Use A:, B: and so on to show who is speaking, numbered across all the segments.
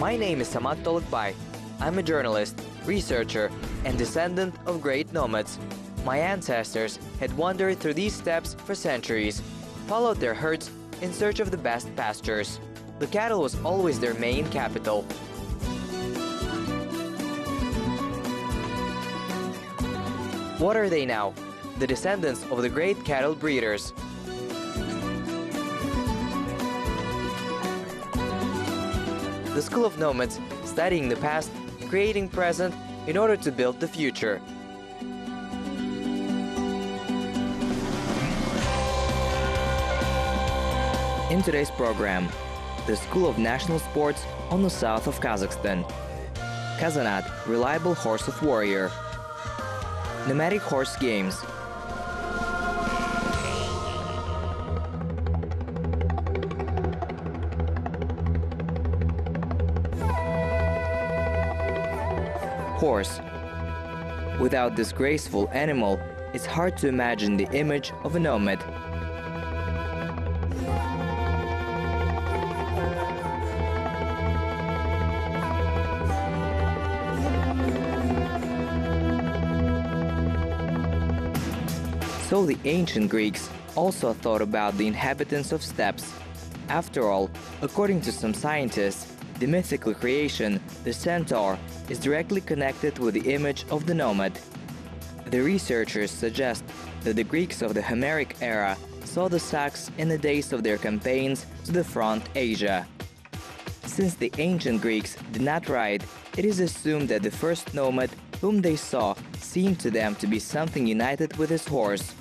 A: My name is Samat Tolukbay. I'm a journalist, researcher, and descendant of great nomads. My ancestors had wandered through these steppes for centuries, followed their herds in search of the best pastures. The cattle was always their main capital. What are they now? The descendants of the great cattle breeders. The school of nomads, studying the past, creating present in order to build the future. In today's program, the School of National Sports on the south of Kazakhstan. Kazanat, reliable horse of warrior. Nomadic horse games. Horse. Without this graceful animal, it's hard to imagine the image of a nomad. So the ancient Greeks also thought about the inhabitants of steppes. After all, according to some scientists, the mythical creation, the centaur, is directly connected with the image of the nomad. The researchers suggest that the Greeks of the Homeric era saw the Sacs in the days of their campaigns to the front Asia. Since the ancient Greeks did not ride, it is assumed that the first nomad whom they saw seemed to them to be something united with his horse.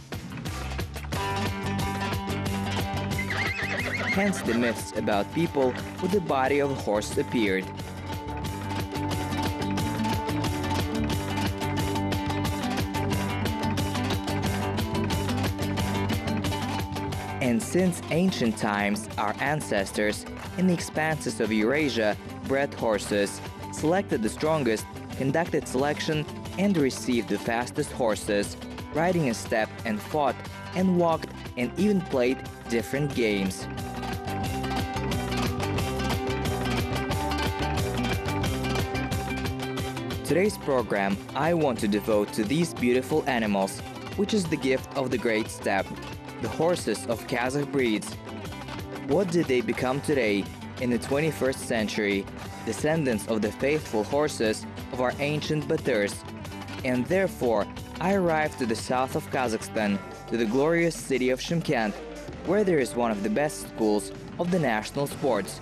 A: Hence the myths about people with the body of a horse appeared. And since ancient times, our ancestors, in the expanses of Eurasia, bred horses, selected the strongest, conducted selection, and received the fastest horses, riding a steppe and fought and walked and even played different games. Today's program I want to devote to these beautiful animals, which is the gift of the great steppe, the horses of Kazakh breeds. What did they become today, in the 21st century, descendants of the faithful horses of our ancient Baturs? And therefore, I arrived to the south of Kazakhstan, to the glorious city of Shymkent, where there is one of the best schools of the national sports.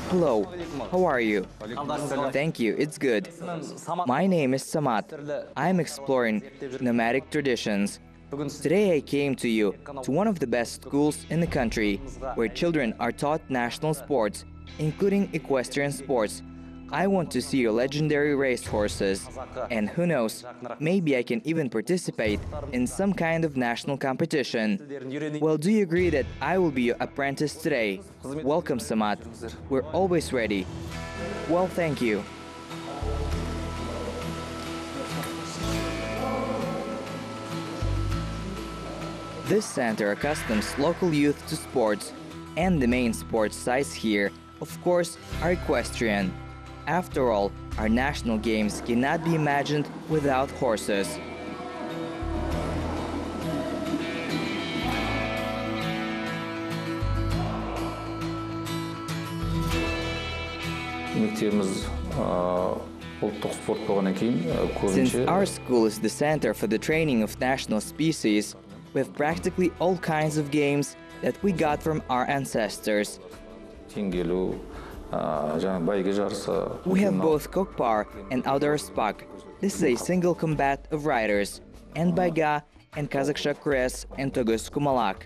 A: Hello, how are you? Thank you, it's good. My name is Samat. I'm exploring nomadic traditions. Today I came to you, to one of the best schools in the country, where children are taught national sports, including equestrian sports. I want to see your legendary race horses, and who knows, maybe I can even participate in some kind of national competition. Well, do you agree that I will be your apprentice today? Welcome, Samat. We're always ready. Well, thank you. This center accustoms local youth to sports, and the main sports sites here, of course, are equestrian. After all, our national games cannot be imagined without horses. Since our school is the center for the training of national species, we have practically all kinds of games that we got from our ancestors. We have both Kokpar and outdoor spak. This is a single combat of riders, and Bayga and Kazakhsha Kres and Togus Kumalak.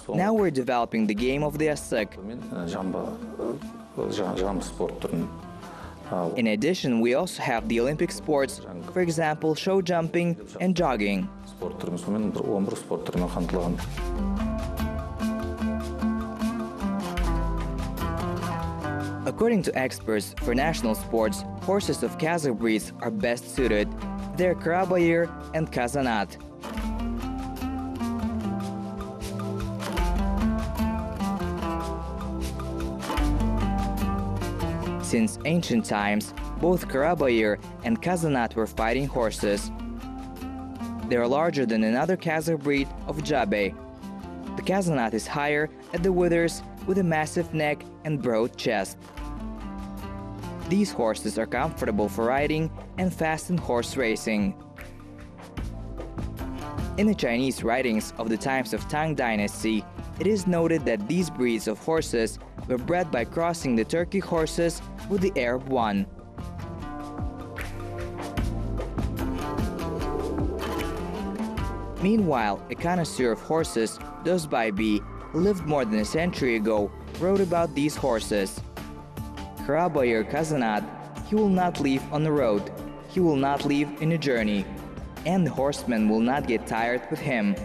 A: Now we're developing the game of the Asik. In addition, we also have the Olympic sports, for example, show jumping and jogging. According to experts, for national sports, horses of Kazakh breeds are best suited. They're Karabayir and Kazanat. Since ancient times, both Karabayir and Kazanat were fighting horses. They are larger than another Kazakh breed of Jibek. The Kazanat is higher at the withers with a massive neck and broad chest. These horses are comfortable for riding and fast in horse racing. In the Chinese writings of the times of Tang Dynasty, it is noted that these breeds of horses were bred by crossing the Turkic horses with the Arab one. Meanwhile, a connoisseur of horses, Dozbay, who lived more than a century ago, wrote about these horses. Karabayir Kazanat, he will not leave on the road, he will not leave in a journey, and the horsemen will not get tired with him.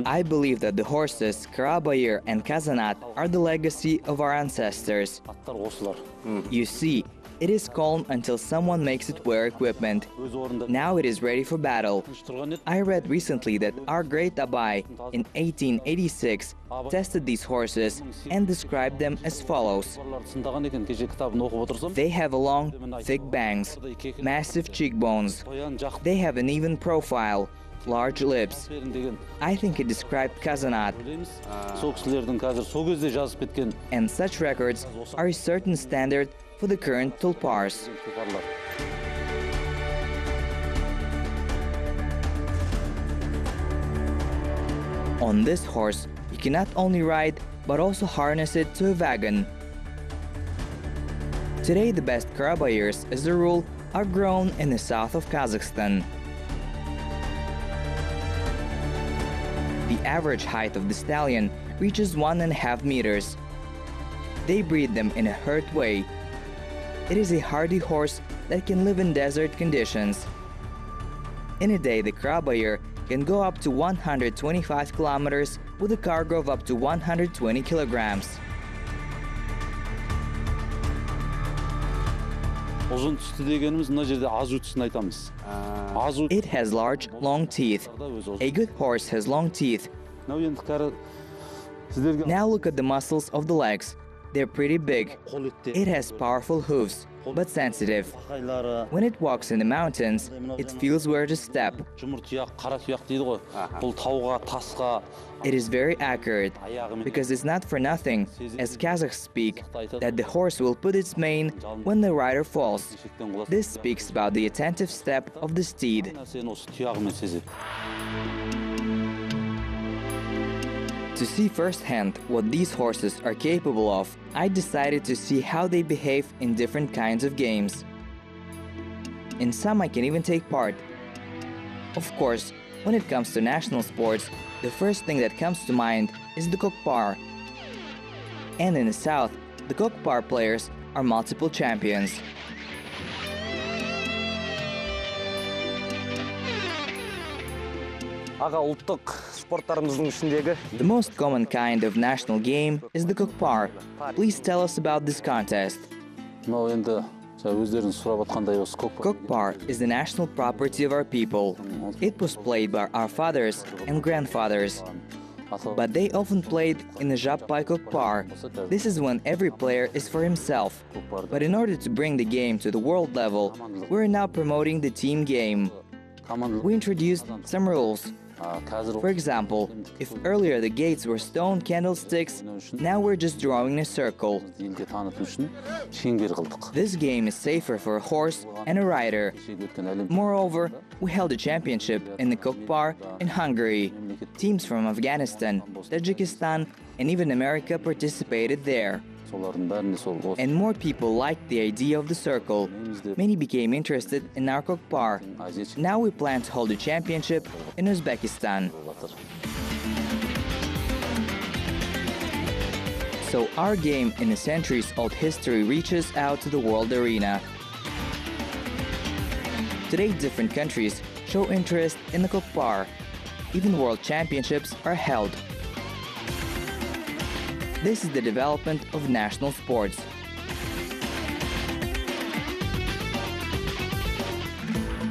A: I believe that the horses, Karabayir and Kazanat, are the legacy of our ancestors. You see, it is calm until someone makes it wear equipment. Now it is ready for battle. I read recently that our great Abai in 1886 tested these horses and described them as follows. They have a long, thick bangs, massive cheekbones. They have an even profile, large lips. I think it described Kazanat. And such records are a certain standard for the current tulpars. On this horse, you can not only ride, but also harness it to a wagon. Today, the best Karabayirs, as a rule, are grown in the south of Kazakhstan. The average height of the stallion reaches 1.5 meters. They breed them in a herd way. It is a hardy horse that can live in desert conditions. In a day, the Karabayir can go up to 125 kilometers with a cargo of up to 120 kilograms. It has large, long teeth. A good horse has long teeth. Now look at the muscles of the legs. They're pretty big. It has powerful hooves, but sensitive. When it walks in the mountains, it feels where to step. It is very accurate, because it's not for nothing, as Kazakhs speak, that the horse will put its mane when the rider falls. This speaks about the attentive step of the steed. To see firsthand what these horses are capable of, I decided to see how they behave in different kinds of games. In some I can even take part. Of course, when it comes to national sports, the first thing that comes to mind is the Kokpar. And in the south, the Kokpar players are multiple champions. The most common kind of national game is the Kokpar. Please tell us about this contest. Kokpar is the national property of our people. It was played by our fathers and grandfathers. But they often played in the Jabpai Kokpar. This is when every player is for himself. But in order to bring the game to the world level, we're now promoting the team game. We introduced some rules. For example, if earlier the gates were stone candlesticks, now we're just drawing a circle. This game is safer for a horse and a rider. Moreover, we held a championship in the Kokpar in Hungary. Teams from Afghanistan, Tajikistan, and even America participated there. And more people liked the idea of the circle. Many became interested in our Kokpar. Now we plan to hold a championship in Uzbekistan. So our game in a centuries-old history reaches out to the world arena. Today different countries show interest in the Kokpar. Even world championships are held. This is the development of national sports.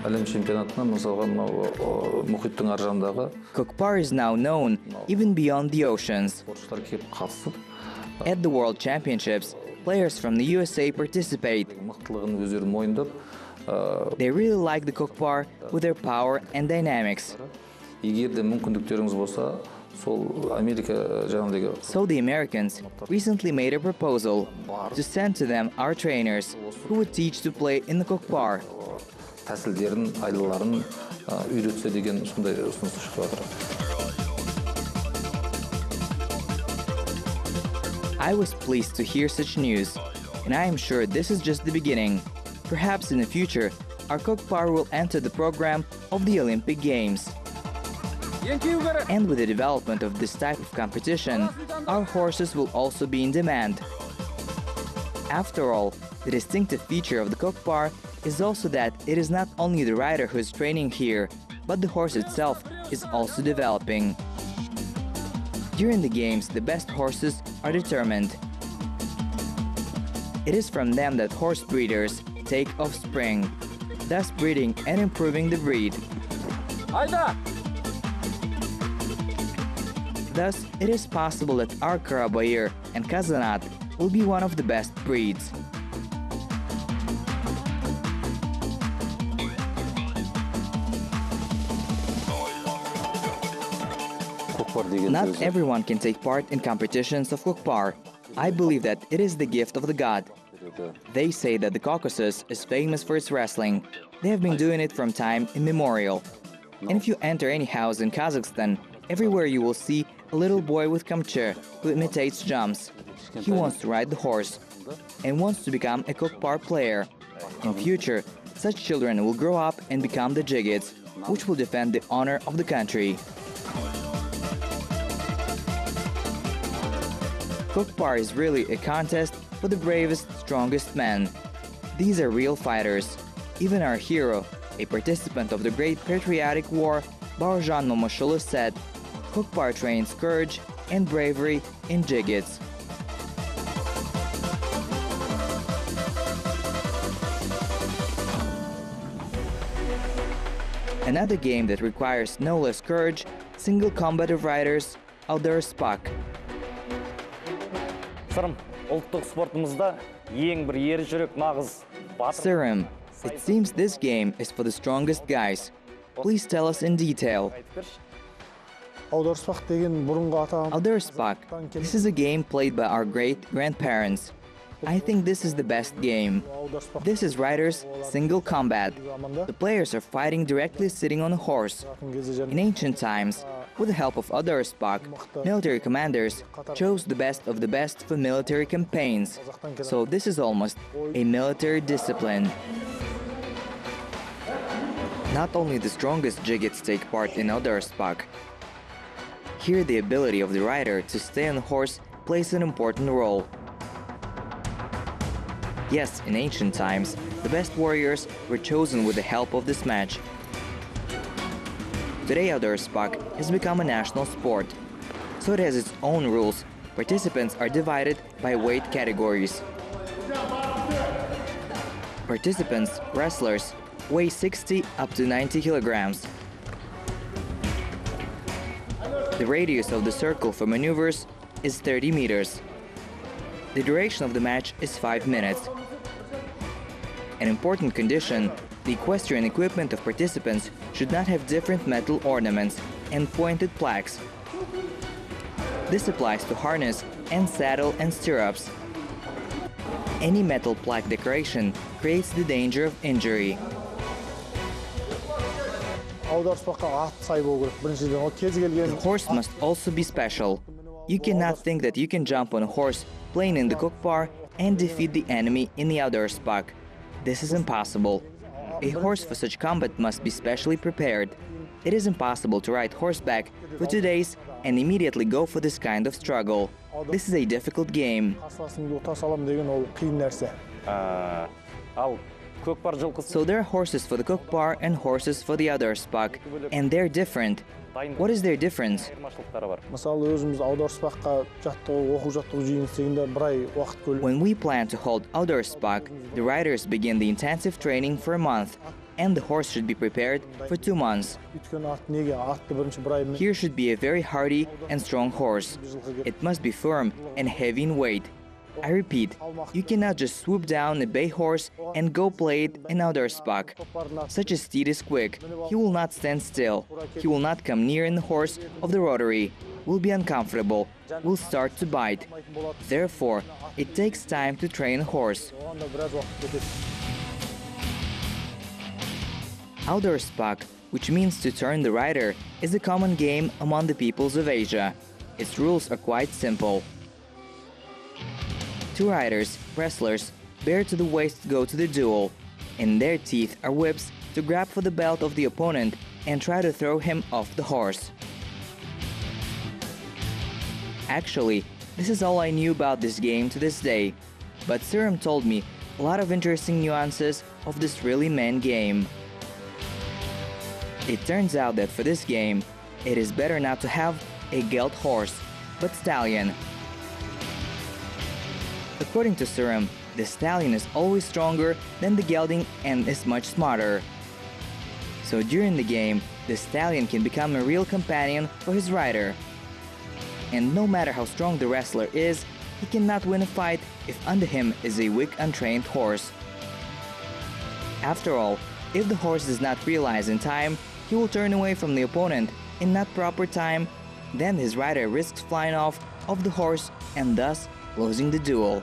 B: Әлем чемпионатынан мысалға мұхиттың ар жағындағы
A: Kokpar is now known even beyond the oceans.
B: спортшылар келіп қатысып,
A: At the World Championships, players from the USA participate.
B: мықтылығын өздерін мойындап,
A: They really like the Kokpar with their power and dynamics.
B: егер де мүмкіндіктеріңіз болса, сол Америка жағындағы
A: So the Americans recently made a proposal to send to them our trainers who would teach to play in the Kokpar.
B: тәсілдерін, айлаларын үйретсе деген сондай ұсыныс шығып жатыр.
A: I was pleased to hear such news, and I am sure this is just the beginning. Perhaps in the future, our Kokpar will enter the program of the Olympic Games. And with the development of this type of competition, our horses will also be in demand. After all, the distinctive feature of the Kokpar is also that it is not only the rider who is training here, but the horse itself is also developing. During the games, the best horses are determined. It is from them that horse breeders take offspring, thus breeding and improving the breed. Thus, it is possible that our Karabayır and Kazanat will be one of the best breeds. Not everyone can take part in competitions of Kokpar. I believe that it is the gift of the god. They say that the Caucasus is famous for its wrestling. They have been doing it from time immemorial. And if you enter any house in Kazakhstan, everywhere you will see a little boy with kamche who imitates jumps. He wants to ride the horse and wants to become a Kokpar player. In future, such children will grow up and become the Jigids, which will defend the honor of the country. Kokpar is really a contest for the bravest, strongest men. These are real fighters. Even our hero, a participant of the Great Patriotic War, Bauerjan Momoshulo said, Kokpar trains courage and bravery in Jigids. Another game that requires no less courage, single combat of riders, outdoor spark. Serum, it seems this game is for the strongest guys. Please tell us in detail. Outdoor Spark, this is a game played by our great-grandparents. I think this is the best game. This is riders' single combat. The players are fighting directly sitting on a horse. In ancient times, with the help of other Spark, military commanders chose the best of the best for military campaigns. So this is almost a military discipline. Not only the strongest Jigids take part in outdoor Spark. Here the ability of the rider to stay on the horse plays an important role. Yes, in ancient times, the best warriors were chosen with the help of this match. Today outdoor Spark has become a national sport, so it has its own rules. Participants are divided by weight categories. Participants, wrestlers, weigh 60 up to 90 kilograms. The radius of the circle for maneuvers is 30 meters. The duration of the match is 5 minutes. An important condition, the equestrian equipment of participants should not have different metal ornaments and pointed plaques. This applies to harness and saddle and stirrups. Any metal plaque decoration creates the danger of injury. The horse must also be special. You cannot think that you can jump on a horse playing in the Kokpar and defeat the enemy in the outdoor Spark. This is impossible. A horse for such combat must be specially prepared. It is impossible to ride horseback for 2 days and immediately go for this kind of struggle. This is a difficult game. So there are horses for the Kokpar and horses for the other Spark, and they're different. What is their difference? When we plan to hold outdoor Spark, the riders begin the intensive training for a month. and the horse should be prepared for 2 months. Here should be a very hardy and strong horse. It must be firm and heavy in weight. I repeat, you cannot just swoop down a bay horse and go play it an outdoor spark. Such a steed is quick. He will not stand still. He will not come near in the horse of the rotary. Will be uncomfortable. Will start to bite. Therefore, it takes time to train a horse. Outdoor spark, which means to turn the rider, is a common game among the peoples of Asia. Its rules are quite simple. 2 riders, wrestlers, bare to the waist go to the duel. In their teeth are whips to grab for the belt of the opponent and try to throw him off the horse. Actually, this is all I knew about this game to this day, but Serum told me a lot of interesting nuances of this really man game. It turns out that for this game, it is better not to have a gelt horse, but stallion. According to Serum, the stallion is always stronger than the gelding and is much smarter. So during the game, the stallion can become a real companion for his rider. And no matter how strong the wrestler is, he cannot win a fight if under him is a weak, untrained horse. After all, if the horse does not realize in time, he will turn away from the opponent in not proper time, then his rider risks flying off of the horse and thus losing the duel.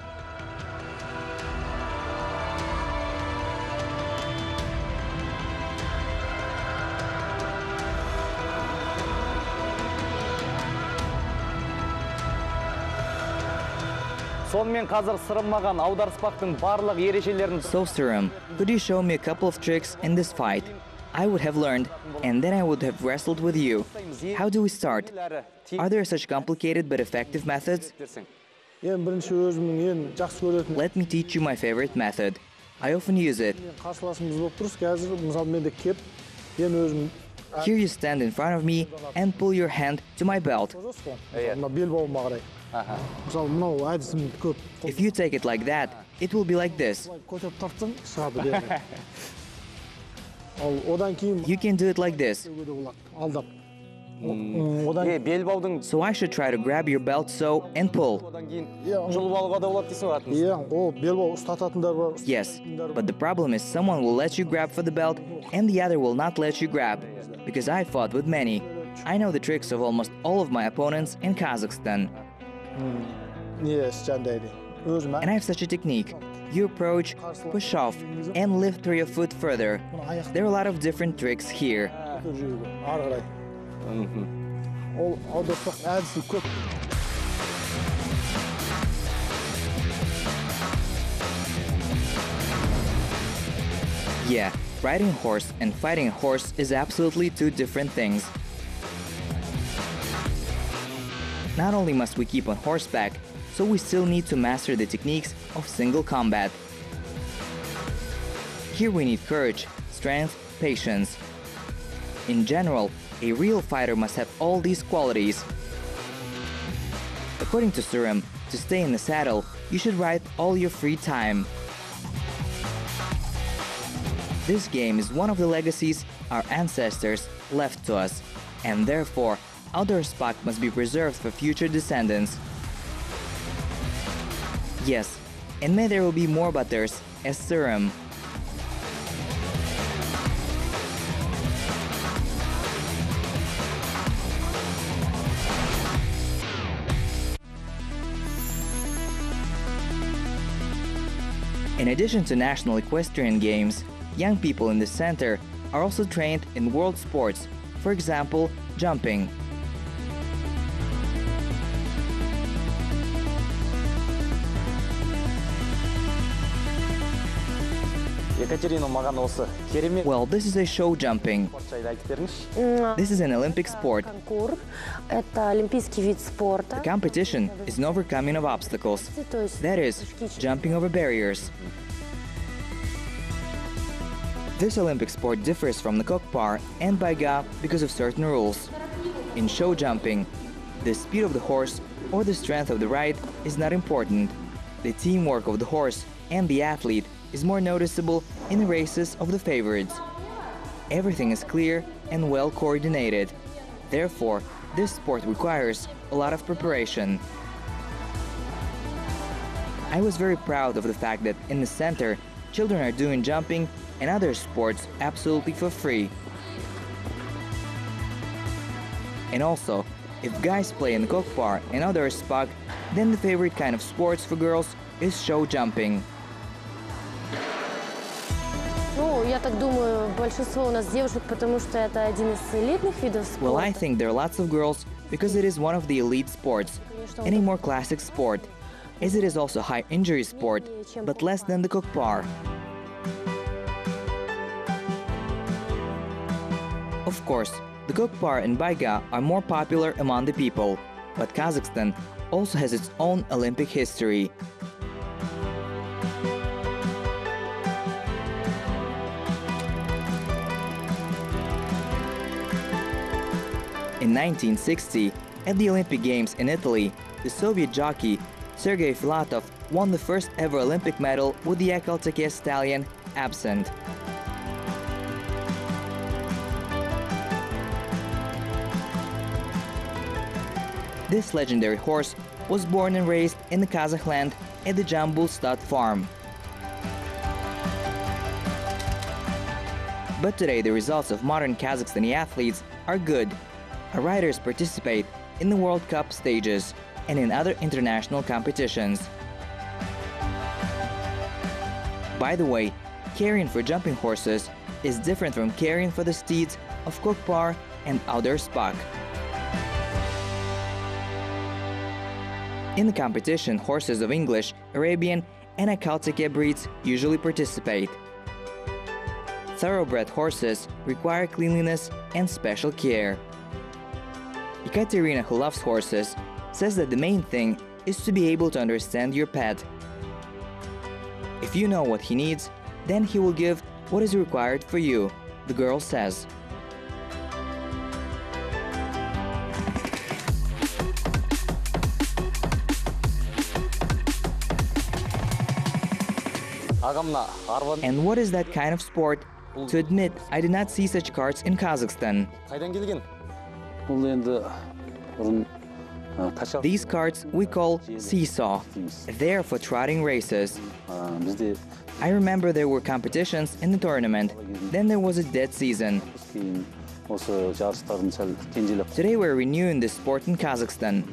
A: So Serum, could you show me a couple of tricks in this fight? I would have learned, and then I would have wrestled with you. How do we start? Are there such complicated but effective methods? Let me teach you my favorite method. I often use it. Here you stand in front of me and pull your hand to my belt. If you take it like that, it will be like this. You can do it like this. So I should try to grab your belt so and pull. Yes, but the problem is someone will let you grab for the belt and the other will not let you grab. Because I fought with many. I know the tricks of almost all of my opponents in Kazakhstan. And I have such a technique. You approach, push off, and lift your foot further. There are a lot of different tricks here. Yeah, riding a horse and fighting a horse is absolutely 2 different things. Not only must we keep on horseback, so we still need to master the techniques of single combat. Here we need courage, strength, patience. In general, a real fighter must have all these qualities. According to Serum, to stay in the saddle, you should ride all your free time. This game is one of the legacies our ancestors left to us, and therefore, outdoor spark must be preserved for future descendants. Yes, and may there will be more butters as Serum. In addition to national equestrian games, young people in the center are also trained in world sports, for example, jumping. Well, this is a show jumping. This is an Olympic sport. The competition is an overcoming of obstacles, that is, jumping over barriers. This Olympic sport differs from the kokpar and baiga because of certain rules. In show jumping, the speed of the horse or the strength of the ride is not important. The teamwork of the horse and the athlete is more noticeable in the races of the favorites. Everything is clear and well coordinated. Therefore, this sport requires a lot of preparation. I was very proud of the fact that in the center, children are doing jumping and other sports absolutely for free. And also, if guys play in kokpar and other spag, then the favorite kind of sports for girls is show jumping.
C: Ну, я так думаю, большинство у нас девушек, потому что это один из элитных видов спорта.
A: Well, I think there are lots of girls because it is one of the elite sports and a more classic sport, as it is also a high injury sport, but less than the kokpar. Of course, the kokpar and baiga are more popular among the people, but Kazakhstan also has its own Olympic history. In 1960, at the Olympic Games in Italy, the Soviet jockey Sergei Filatov won the first ever Olympic medal with the Kazakhstan stallion Absent. This legendary horse was born and raised in the Kazakh land at the Jambul Stud farm. But today the results of modern Kazakhstani athletes are good. Our riders participate in the World Cup stages and in other international competitions. By the way, caring for jumping horses is different from caring for the steeds of kokpar and other spag. In the competition, horses of English, Arabian and Akalteke breeds usually participate. Thoroughbred horses require cleanliness and special care. Ekaterina, who loves horses, says that the main thing is to be able to understand your pet. If you know what he needs, then he will give what is required for you, the girl says. And what is that kind of sport? To admit, I did not see such carts in Kazakhstan. These carts we call seesaw. They are for trotting races. I remember there were competitions in the tournament. Then there was a dead season. Today we're renewing this sport in Kazakhstan.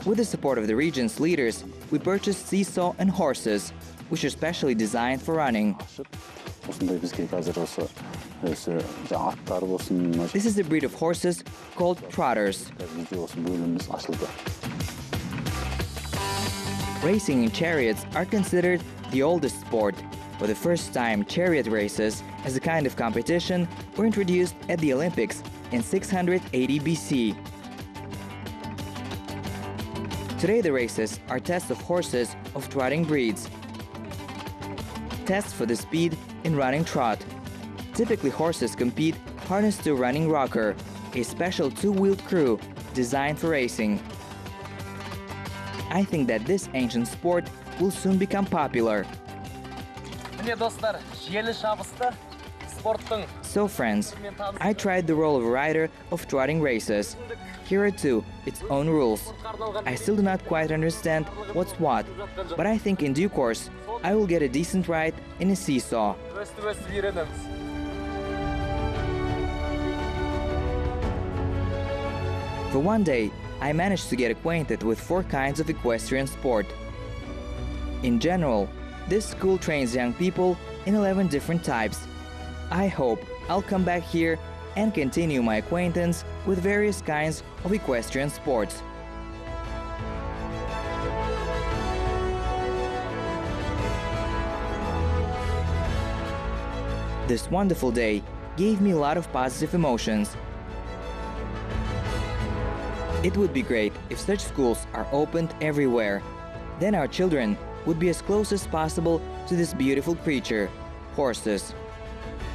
A: With the support of the region's leaders, we purchased seesaw and horses, which are specially designed for running. This is the breed of horses called trotters. Racing in chariots are considered the oldest sport. For the first time, chariot races as a kind of competition were introduced at the Olympics in 680 BC. Today the races are tests of horses of trotting breeds. Tests for the speed in running trot. Typically horses compete harnessed to a running rocker, a special two-wheeled crew designed for racing. I think that this ancient sport will soon become popular. So friends, I tried the role of a rider of trotting races. Here are too its own rules. I still do not quite understand what's what, but I think in due course I will get a decent ride in a seesaw. For one day, I managed to get acquainted with 4 kinds of equestrian sport. In general, this school trains young people in 11 different types. I hope I'll come back here and continue my acquaintance with various kinds of equestrian sports. This wonderful day gave me a lot of positive emotions. It would be great if such schools are opened everywhere. Then our children would be as close as possible to this beautiful creature, horses.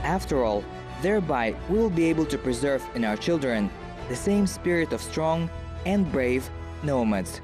A: After all, thereby we will be able to preserve in our children the same spirit of strong and brave nomads.